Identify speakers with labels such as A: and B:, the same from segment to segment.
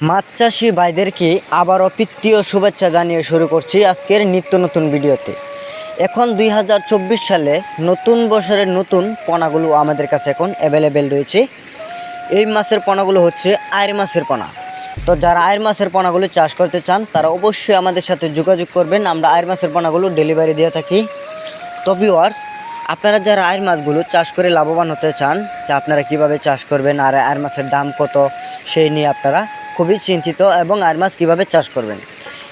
A: মাছ চাষি ভাইদেরকে আবারও প্রীতীয় শুভেচ্ছা জানিয়ে শুরু করছি আজকের নিত্য নতুন ভিডিওতে। এখন 2024 সালে নতুন বছরের নতুন পোনাগুলো আমাদের কাছে এখন অ্যাভেলেবেল রয়েছে। এই মাছের পোনাগুলো হচ্ছে আয়ের মাছের পোনা। তো যারা আয়ের মাছের পোনাগুলো চাষ করতে চান তারা অবশ্যই আমাদের সাথে যোগাযোগ করবেন। আমরা আয়ের মাছের পোনাগুলো ডেলিভারি দিয়ে থাকি। তো ভিউয়ার্স, আপনারা যারা আয়ের মাছগুলো চাষ করে লাভবান হতে চান, যে আপনারা কিভাবে চাষ করবেন আর আয়ের মাছের দাম কত সেই নিয়ে আপনারা খুবই চিন্তিত এবং আয়ের মাছ কীভাবে চাষ করবেন।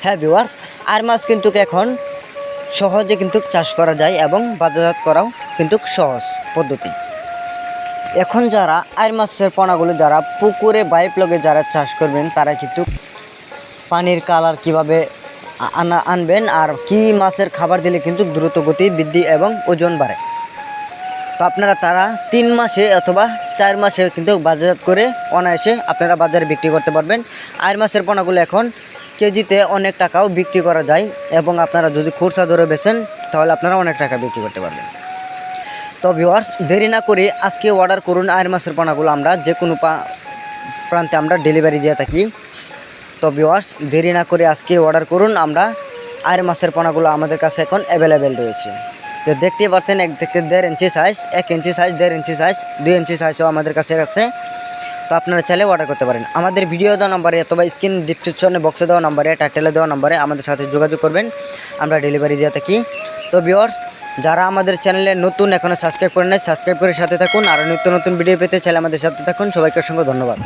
A: হ্যাঁ ভিউয়ার্স, আয়ের মাছ কিন্তু এখন সহজে কিন্তু চাষ করা যায় এবং বাজারজাত করাও কিন্তু সহজ পদ্ধতি। এখন যারা আয়ের মাছের পোনাগুলো যারা পুকুরে বাইপ্লগে যারা চাষ করবেন তারা কিন্তু পানির কালার কিভাবে আনবেন আর কি মাছের খাবার দিলে কিন্তু দ্রুত গতি বৃদ্ধি এবং ওজন বাড়ে। তো আপনারা তারা 3 মাসে অথবা 4 মাসে কিন্তু বাজারজাত করে অনায়াসে আপনারা বাজারে বিক্রি করতে পারবেন। আয়ের মাছের পোনাগুলো এখন কেজিতে অনেক টাকাও বিক্রি করা যায় এবং আপনারা যদি খুচরা দরে বেচেন তাহলে আপনারা অনেক টাকা বিক্রি করতে পারবেন। তো ভিউয়ার্স, দেরি না করে আজকে অর্ডার করুন আয়ের মাছের পোনাগুলো। আমরা যে কোনো প্রান্তে আমরা ডেলিভারি দিয়ে থাকি। তো ভিউয়ার্স, দেরি না করে আজকে অর্ডার করুন। আমরা আয়ের মাছের পোনাগুলো আমাদের কাছে এখন অ্যাভেলেবেল রয়েছে। তো দেখতেই পাচ্ছেন 1 থেকে 1.5 ইঞ্চি সাইজ, 1 ইঞ্চি সাইজ, 1.5 ইঞ্চি সাইজ, 2 ইঞ্চি সাইজও আমাদের কাছে আছে। তো আপনারা চাইলে অর্ডার করতে পারেন। আমাদের ভিডিও দেওয়া নাম্বারে অথবা স্ক্রিন ডিসক্রিপশনে বক্সে দেওয়া নাম্বারে, টাইটেলে দেওয়া নাম্বারে আমাদের সাথে যোগাযোগ করবেন। আমরা ডেলিভারি দিয়ে থাকি। তো ভিউয়ার্স, যারা আমাদের চ্যানেলে নতুন এখনও সাবস্ক্রাইব করেন নাই, সাবস্ক্রাইব করে সাথে থাকুন। আর নিত্য নতুন ভিডিও পেতে চাইলে আমাদের সাথে থাকুন। সবাইকে অসংখ্য ধন্যবাদ।